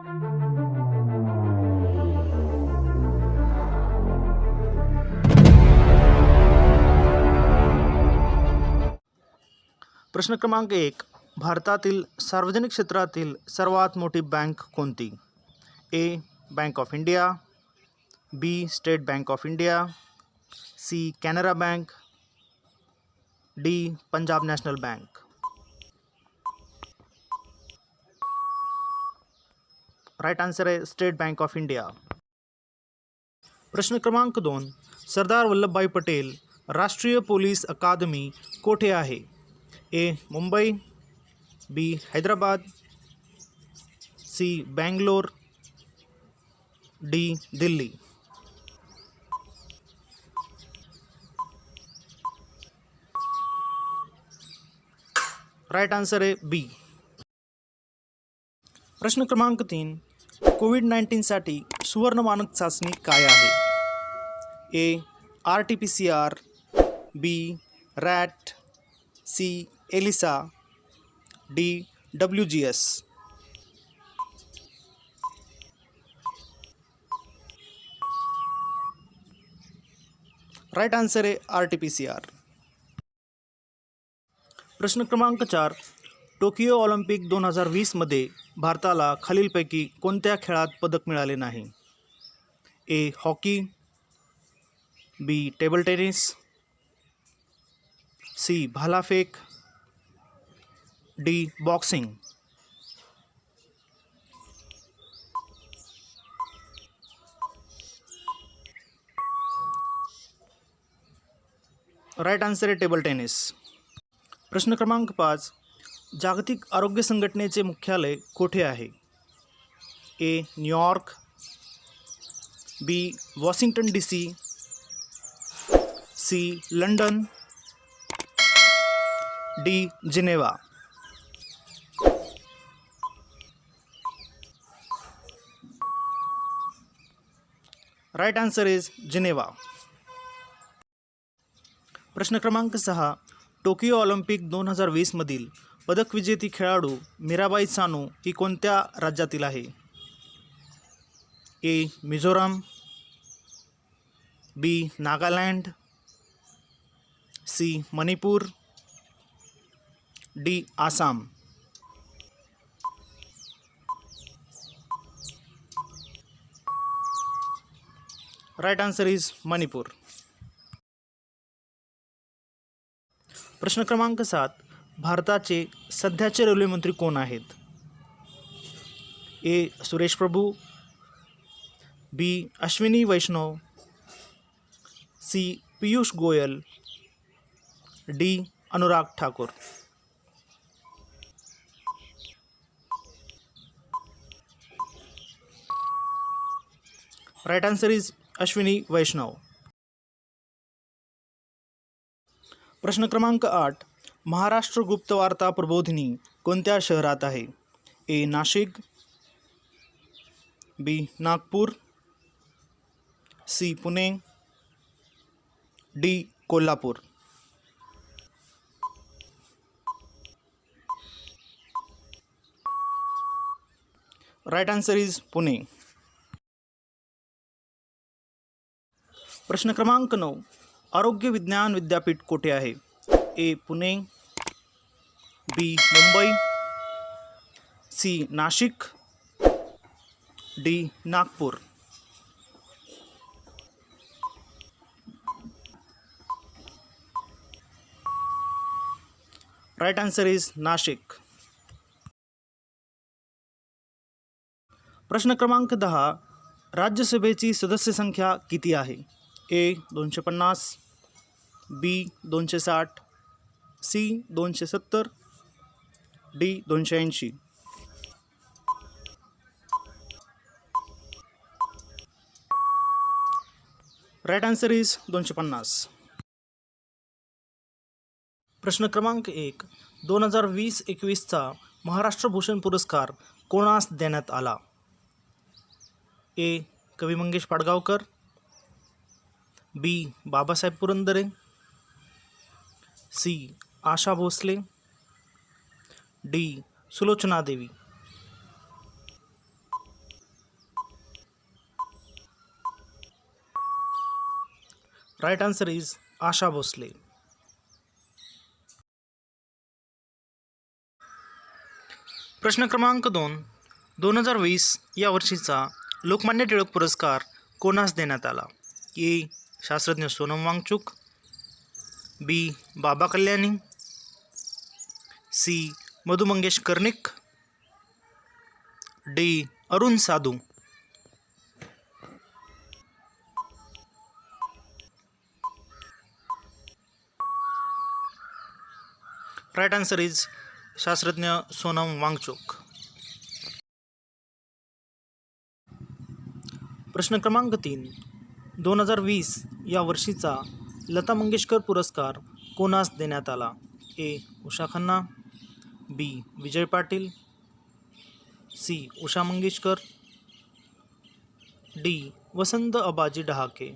प्रश्न क्रमांक 1. भारतातील सार्वजनिक क्षेत्रातील सर्वात मोठी बँक कोणती? A. Bank of India, B. State Bank of India, C. Canara Bank, D. Punjab National Bank. Right answer आहे स्टेट बँक ऑफ इंडिया. प्रश्न क्रमांक 2. सरदार वल्लभभाई पटेल राष्ट्रीय पोलीस अकादमी कोठे आहे? A. Mumbai, B. Hyderabad, C. Bangalore, D. Delhi. Right answer आहे बी. प्रश्न क्रमांक 3. कोविड-19साठी सुवर्ण मानक चाचणी काय आहे? A. RT-PCR, B. RAT, C. ELISA, D. WGS. Right answer आहे RT-PCR. प्रश्न क्रमांक 4. टोकियो ऑलिम्पिक 2020मध्ये भारताला खालीलपैकी कोणत्या खेळात पदक मिळाले नाही? A. Hockey, B. Table tennis, C. भालाफेक, डी. बॉक्सिंग. राईट आन्सर आहे टेबल टेनिस. प्रश्न क्रमांक 5. जागतिक आरोग्य संघटनेचे मुख्यालय कोठे आहे? A. New York, B. Washington DC, C. London, D. Geneva. Right answer is Geneva. प्रश्न क्रमांक 6. टोकियो ऑलिम्पिक 2020मधील पदक विजेती खेळाडू मीराबाई चानू ही कोणत्या राज्यातील आहे? A. Mizoram, B. Nagaland, C. Manipur, D. Assam. Right answer is Manipur. प्रश्न क्रमांक 7. भारताचे सध्याचे रेल्वे मंत्री कोण आहेत? A. Suresh Prabhu, B. Ashwini Vaishnaw, C. Piyush Goyal, D. Anurag Thakur. Right answer is Ashwini Vaishnaw. प्रश्न क्रमांक 8. महाराष्ट्र गुप्तवार्ता प्रबोधिनी कोणत्या शहरात आहे? A. Nashik, B. Nagpur, C. Pune, D. Kolhapur. Right answer is Pune. प्रश्न क्रमांक 9. आरोग्य विज्ञान विद्यापीठ कोठे आहे? A. Pune, B. Mumbai, C. Nashik, D. Nagpur. Right answer is Nashik. प्रश्न क्रमांक 10. राज्यसभेची सदस्य संख्या किती आहे? A. 250, B. 260, C. 270, D. 280. Right answer is 250. प्रश्न क्रमांक 1. 2020-21चा महाराष्ट्र भूषण पुरस्कार कोणास देण्यात आला? ए. कवी मंगेश पाडगावकर, बी. बाबासाहेब पुरंदरे, सी. आशा भोसले, डी. सुलोचना देवी. Right answer is Asha Bhosle. प्रश्न क्रमांक 2. 2020 या वर्षीचा लोकमान्य टिळक पुरस्कार कोणास देण्यात आला? ए. शास्त्रज्ञ Sonam Wangchuk, B. Baba Kalyani, C. Madhu Mangesh Karnik, D. Arun Sadhu. Right answer is शास्त्रज्ञ सोनम वांगचुक. प्रश्न क्रमांक 3. 2020 या वर्षीचा लता मंगेशकर पुरस्कार कोणास देण्यात आला? A. Usha Khanna, B. Vijay Patil, C. Usha Mangeshkar, D. Vasant Abaji Dahake.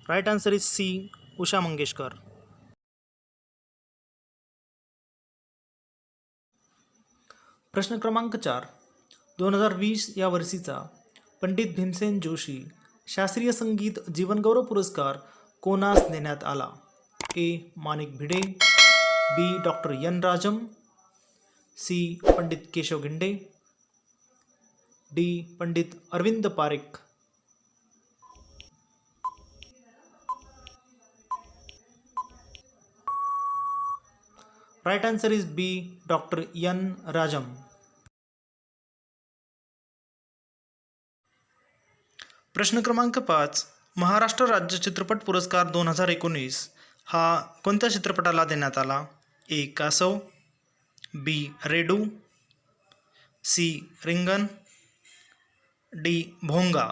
Right answer is C. Usha Mangeshkar. प्रश्न क्रमांक 4. 2020 या वर्षीचा पंडित भीमसेन जोशी शास्त्रीय संगीत जीवनगौरव पुरस्कार कोणास देण्यात आला? A. Manik Bhide, B. Doctor N Rajam, C. Pandit Keshav Ginde, D. Pandit Arvind Parekh. Right answer is B. Doctor N Rajam. प्रश्न क्रमांक 5. महाराष्ट्र राज्य चित्रपट पुरस्कार 2019 हा कोणत्या चित्रपटाला देण्यात आला? A. Kaasav, B. Redu, C. Ringan, D. Bhonga.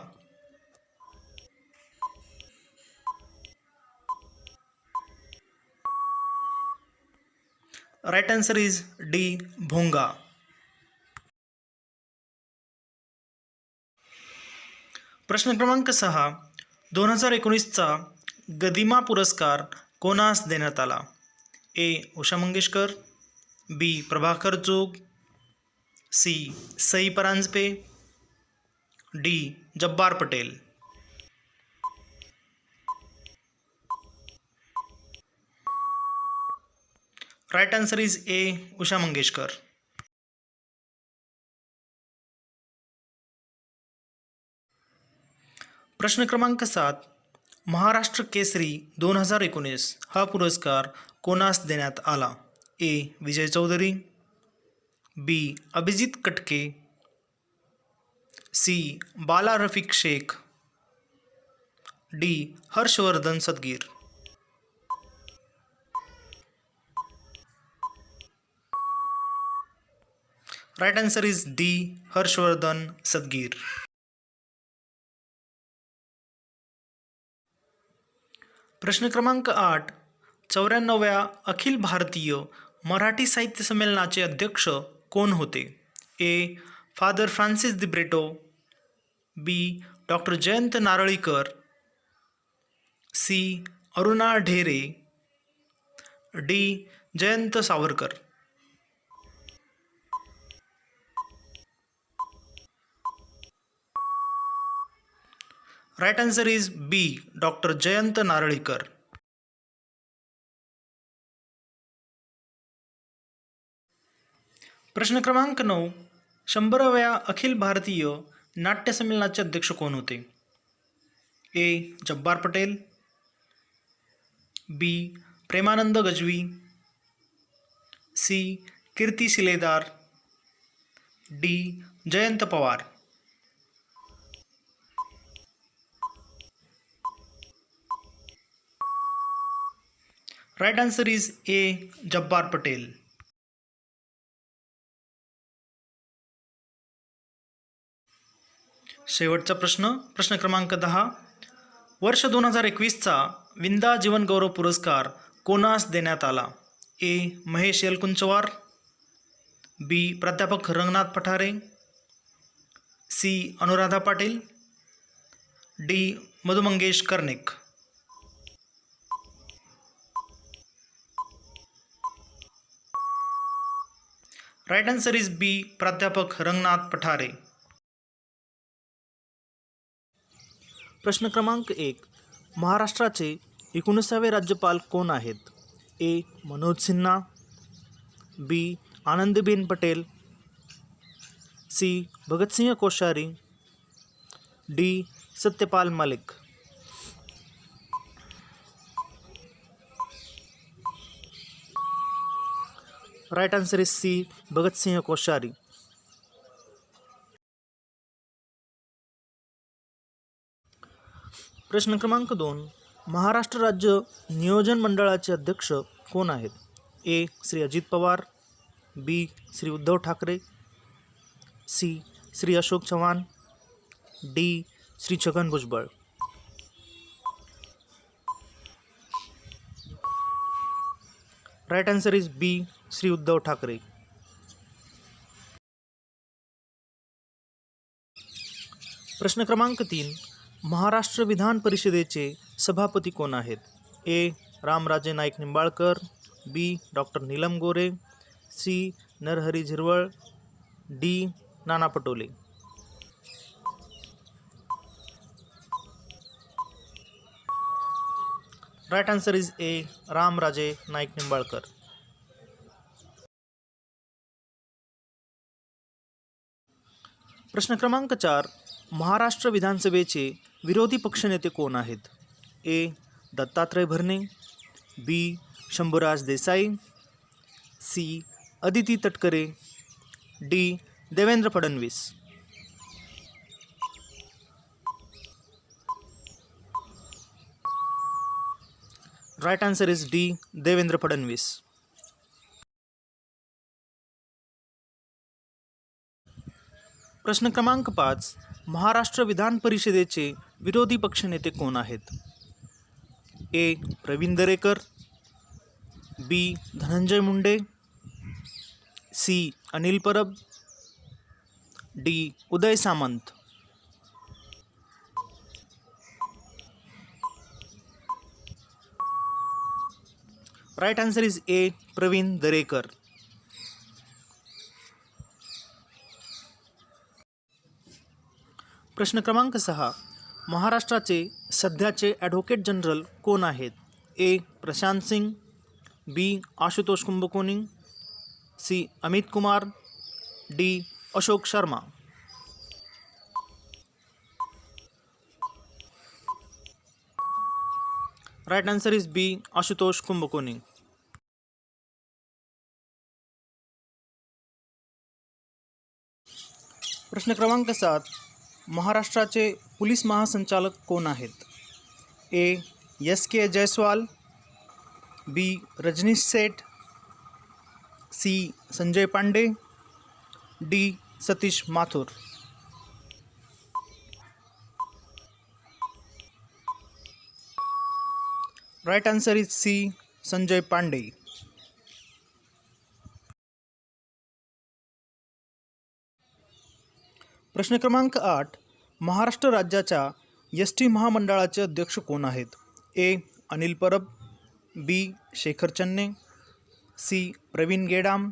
Right answer is D. Bhonga. प्रश्न क्रमांक 6. 2019चा गदिमा पुरस्कार कोणास देण्यात आला? A. Usha Mangeshkar, B. Prabhakar Jog, C. Sai Paranjpye, D. Jabbar Patel. Right answer is A. Usha Mangeshkar. प्रश्न क्रमांक 7. महाराष्ट्र केसरी 2019 हा पुरस्कार कोणास देण्यात आला? ए. विजय Chaudhari, B. Abhijit Katke, C. Bala Rafiq Shaikh, D. Harshvardhan Sadgir. Right answer is D. Harshvardhan Sadgir. प्रश्न क्रमांक 8. 94व्या अखिल भारतीय मराठी साहित्य संमेलनाचे अध्यक्ष कोण होते? A. Father Francis Dibrito, B. Doctor Jayant Narlikar, C. Aruna Dhere, D. Jayant Savarkar. Right answer is B. Doctor Jayant Narlikar. प्रश्न क्रमांक 9. 100व्या अखिल भारतीय नाट्य संमेलनाचे अध्यक्ष कोण होते? A. Jabbar Patel, B. Premanand Gajvi, C. Kirti Shiledar, D. Jayant Pawar. Right answer is A. Jabbar Patel. शेवटचा प्रश्न क्रमांक 10. वर्ष 2021चा विंदा जीवनगौरव पुरस्कार कोणास देण्यात आला? ए. महेश एलकुंचवार, बी. प्राध्यापक Ranganath Pathare, C. Anuradha Patil, D. Madhu Mangesh Karnik. Right answer is B प्राध्यापक रंगनाथ पठारे. प्रश्न क्रमांक 1. महाराष्ट्राचे 19वे राज्यपाल कोण आहेत? A. Manoj Sinha, B. Anandiben Patel, C. Bhagat Singh Koshyari, D. Satyapal Malik. Right answer is C. Bhagat Singh Koshyari. प्रश्न क्रमांक 2. महाराष्ट्र राज्य नियोजन मंडळाचे अध्यक्ष कोण आहेत? A. Shri Ajit Pawar, B. Shri Uddhav Thackeray, C. Shri Ashok Chavan, D. Shri Chhagan Bhujbal. Right answer is B. Shri Uddhav Thackeray. प्रश्न क्रमांक 3. महाराष्ट्र विधान परिषदेचे सभापती कोण आहेत? A. Ramraje Naik Nimbalkar, B. Doctor Neelam Gorhe, C. Narhari Zirwal, D. Nana Patole. Right answer is A. Ramraje Naik Nimbalkar. प्रश्न क्रमांक 4. महाराष्ट्र विधानसभेचे विरोधी पक्षनेते कोण आहेत? A. Dattatray Bharne, B. Shambhuraj Desai, C. Aditi Tatkare, D. Devendra Fadnavis. Right answer is D. Devendra Fadnavis. प्रश्न क्रमांक 5. महाराष्ट्र विधान परिषदेचे विरोधी पक्षनेते कोण आहेत? A. Pravin Darekar, B. Dhananjay Munde, C. Anil Parab, D. Uday Samant. Right answer is A. Pravin Darekar. प्रश्न क्रमांक 6. महाराष्ट्राचे सध्याचे ॲडव्होकेट जनरल कोण आहेत? A. Prashant Singh, B. Ashutosh Kumbhakoni, C. Amit Kumar, D. Ashok Sharma. Right answer is B. Ashutosh Kumbhakoni. प्रश्न क्रमांक 7. महाराष्ट्राचे पोलीस महासंचालक कोण आहेत? A. S K Jaiswal, B. Rajnish Seth, C. Sanjay Pandey, D. Satish Mathur. Right answer is C. Sanjay Pande. प्रश्न क्रमांक 8. महाराष्ट्र राज्याच्या एस टी महामंडळाचे अध्यक्ष कोण आहेत? A. Anil Parab, B. Shekhar Channe, C. Pravin Gedam,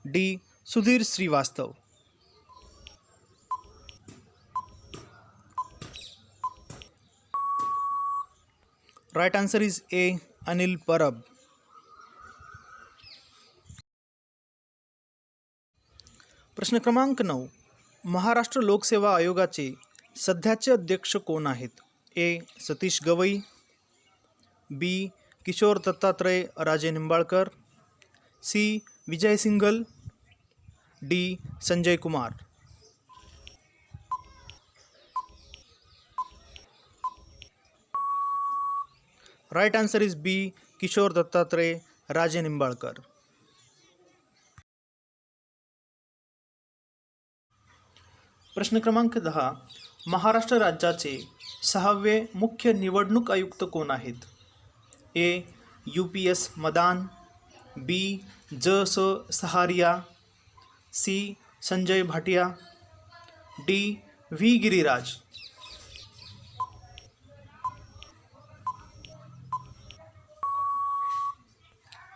D. Sudhir Shrivastava. Right answer is A. Anil Parab. प्रश्न क्रमांक 9. महाराष्ट्र लोकसेवा आयोगाचे सध्याचे अध्यक्ष कोण आहेत? ए. सतीश गवई, बी. Kishore Dattatray Raje Nimbalkar, C. Vijay Singhal, D. Sanjay Kumar. Right answer is B. Kishore Dattatray Raje Nimbalkar. प्रश्न क्रमांक 10. महाराष्ट्र राज्याचे 6वे मुख्य निवडणूक आयुक्त कोण आहेत? ए. UPS Madan, B. J. Saharia, C. Sanjay Bhatia, D. V. Giriraj.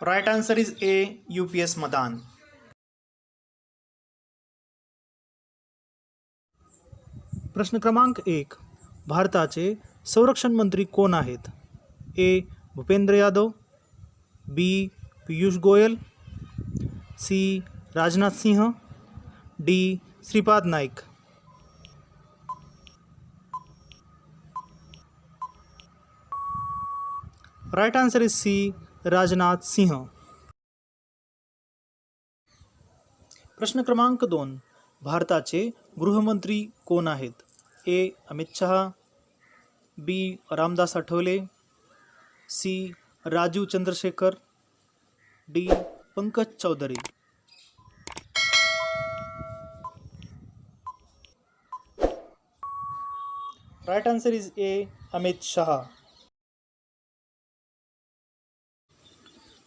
Right answer is A. UPS Madan. प्रश्न क्रमांक 1. भारताचे संरक्षण मंत्री कोण आहेत? A. Bhupender Yadav, B. Piyush Goyal, C. Rajnath Singh, D. Shripad Naik. Right answer is C. Rajnath Singh. प्रश्न क्रमांक 2. भारताचे गृहमंत्री कोण आहेत? A. Amit Shah, B. Ramdas Athawale, C. Rajeev Chandrasekhar, D. Pankaj Chaudhary. Right answer is A. Amit Shah.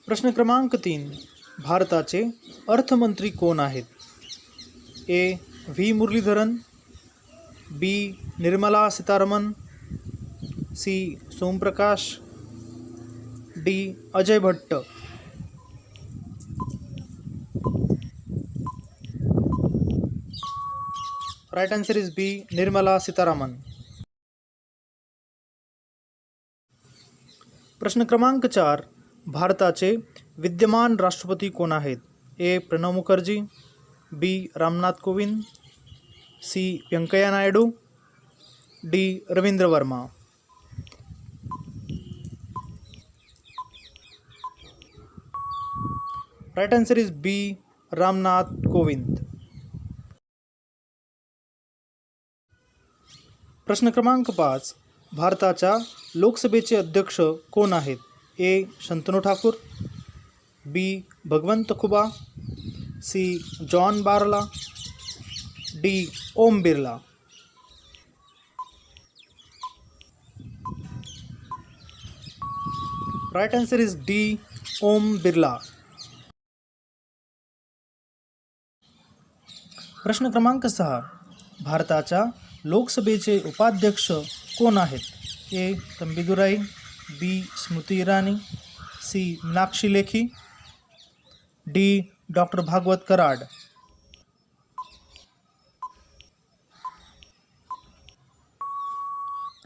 प्रश्न क्रमांक 3. भारताचे अर्थमंत्री कोण आहेत? A. V Muraleedharan, B. Nirmala Sitharaman, C. Som Prakash, D. Ajay Bhatt. Right answer is B. Nirmala Sitharaman. प्रश्न क्रमांक 4. भारताचे विद्यमान राष्ट्रपती कोण आहेत? A. Pranab Mukherjee, B. Ramnath Kovind, C. Venkaiah Naidu, D. Ravindra Verma. Right answer is B. Ramnath Kovind. प्रश्न क्रमांक 5. भारताच्या लोकसभेचे अध्यक्ष कोण आहेत? ए. Shantanu Thakur, B. Bhagwanth Khuba, C. John Barla, D. Om Birla. Right answer is D. Om Birla. प्रश्न क्रमांक 6. भारताच्या लोकसभेचे उपाध्यक्ष कोण आहेत? A. Thambidurai, B. Smriti Irani, C. Meenakshi Lekhi, D. Doctor Bhagwat Karad.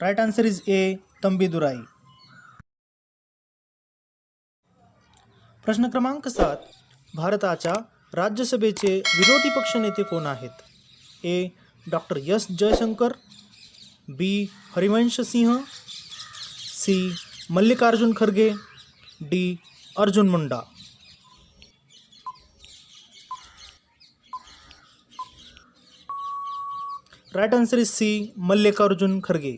Right answer is A. Thambidurai. प्रश्न क्रमांक 7. भारताच्या राज्यसभेचे विरोधी पक्षनेते कोण आहेत? A. Doctor S Jaishankar, B. Harivansh Singh, C. Mallikarjun Kharge, D. Arjun Munda. Right answer is C. Mallikarjun Kharge.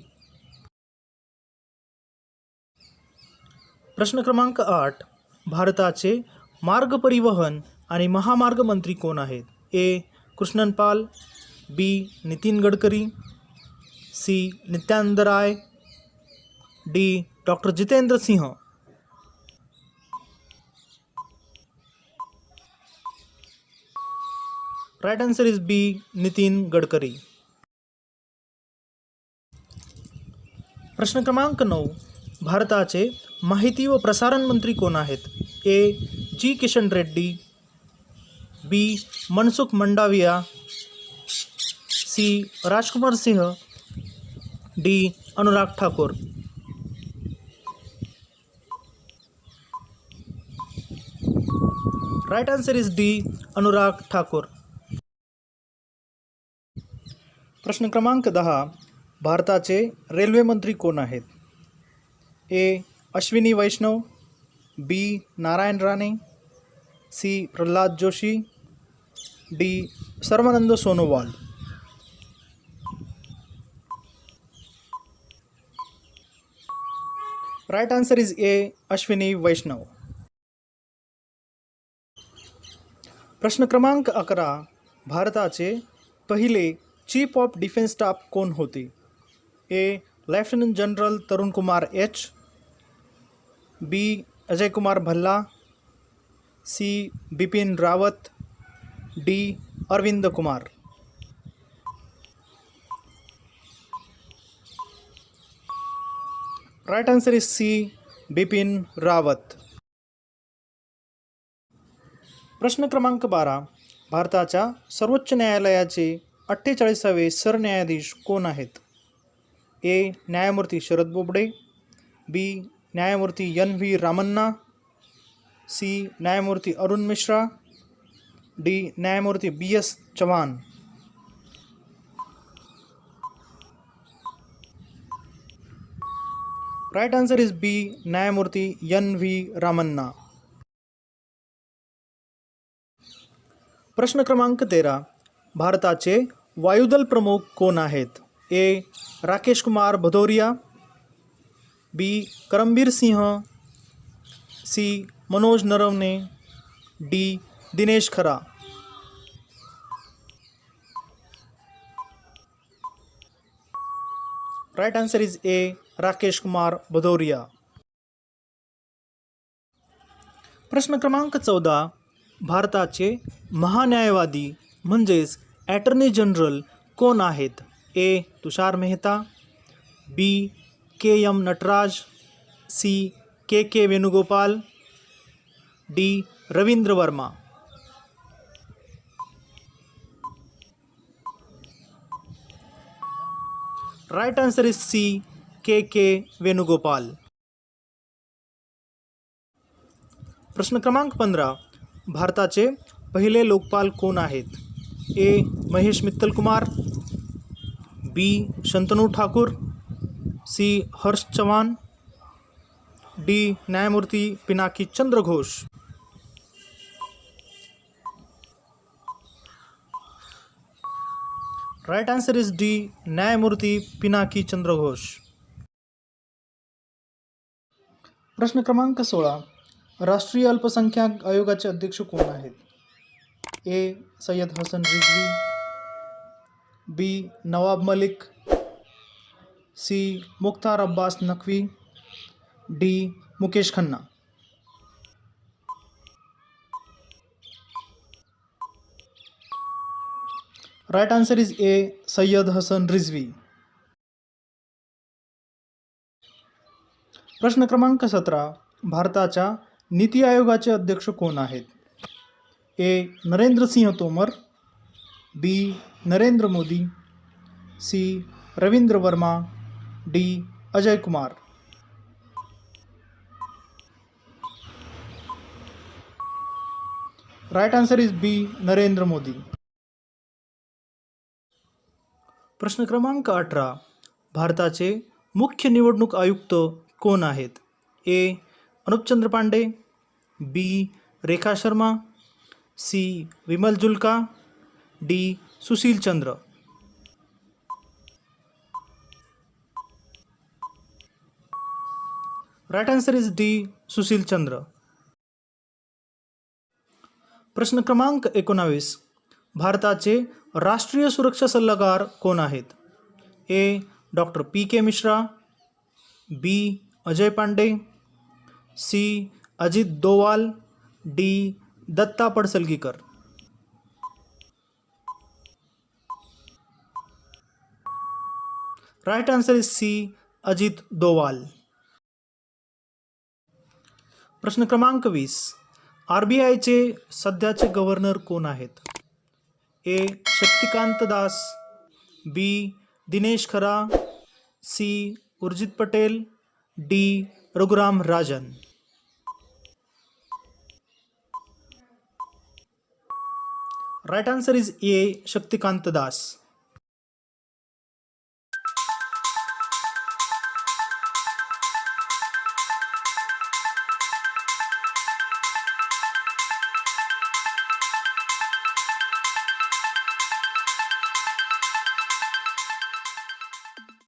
प्रश्न क्रमांक 8. भारताचे मार्ग परिवहन आणि महामार्ग मंत्री कोण आहेत? A. Krishan Pal, B. Nitin Gadkari, C. Nityanand Rai, D. Doctor Jitendra Singh. Right answer is B. Nitin Gadkari. प्रश्न क्रमांक 9. भारताचे माहिती व प्रसारण मंत्री कोण आहेत? A. G Kishan Reddy, B. Mansukh Mandaviya, C. Rajkumar Singh, D. Anurag Thakur. Right answer is D. Anurag Thakur. प्रश्न क्रमांक 10. भारताचे रेल्वे मंत्री कोण आहेत? A. Ashwini Vaishnaw, B. Narayan Rane, C. Pralhad Joshi, D. Sarbananda Sonowal. Right answer is A. Ashwini Vaishnaw. प्रश्न क्रमांक 11. भारताचे पहिले चीफ ऑफ डिफेन्स स्टाफ कोण होते? ए. Lieutenant general Tarun Kumar H, B. Ajay Kumar Bhalla, C. Bipin Rawat, D. Arvind Kumar. Right answer is C. Bipin Rawat. प्रश्न क्रमांक 12. भारताच्या सर्वोच्च न्यायालयाचे 48वे सरन्यायाधीश कोण आहेत? ए. न्यायमूर्ती शरद बोबडे, बी. न्यायमूर्ती NV रामन्ना, सी. न्यायमूर्ती अरुण मिश्रा, डी. न्यायमूर्ती BS Chavan. Right answer is B. न्यायमूर्ती NV रामन्ना. प्रश्न क्रमांक 13. भारताचे वायुदल प्रमुख कोण आहेत? A. Rakesh Kumar Bhadauria, B. Karambir Singh, C. Manoj Naravane, D. Dinesh Khara. Right answer is A. Rakesh Kumar Bhadauria. प्रश्न क्रमांक 14. भारताचे महान्यायवादी म्हणजेच ॲटर्नी जनरल कोण आहेत? A. Tushar Mehta, B. KM Natraj, C. KK Venugopal, D. Ravindra Verma. Right answer is C. KK Venugopal. प्रश्न क्रमांक 15. भारताचे पहिले लोकपाल कोण आहेत? A. Mahesh Mittal Kumar, B. Shantanu Thakur, C. Harsh Chavan, D. न्यायमूर्ती Pinaki Chandra Ghosh. Right answer is D. न्यायमूर्ती पिनाकी चंद्र घोष. प्रश्न क्रमांक 16. राष्ट्रीय अल्पसंख्याक आयोगाचे अध्यक्ष कोण आहेत? A. Syed Hasan Rizvi, B. Nawab Malik, C. Mukhtar Abbas Naqvi, D. Mukesh Khanna. Right answer is A. Syed Hasan Rizvi. प्रश्न क्रमांक 17. भारताच्या नीती आयोगाचे अध्यक्ष कोण आहेत? A. Narendra Singh Tomar, B. Narendra Modi, C. Ravindra Verma, D. Ajay Kumar. Right answer is B. Narendra Modi. प्रश्न क्रमांक 18. भारताचे मुख्य निवडणूक आयुक्त कोण आहेत? A. Anupchandra Pande, B. Rekha Sharma, C. Vimal Julka, D. Sushil Chandra. Right answer is D. Sushil Chandra. प्रश्न क्रमांक 19. भारताचे राष्ट्रीय सुरक्षा सल्लागार कोण आहेत? A. Doctor PK Mishra, B. Ajay Pande, C. Ajit Doval, D. Datta Padsalgikar. Right answer is C. Ajit Doval. प्रश्न क्रमांक 20. RBIचे सध्याचे गव्हर्नर कोण आहेत? ए. Shaktikanta Das, B. Dinesh Khara, C. Urjit Patel, D. Raghuram Rajan. Right answer is A. Shaktikanta Das.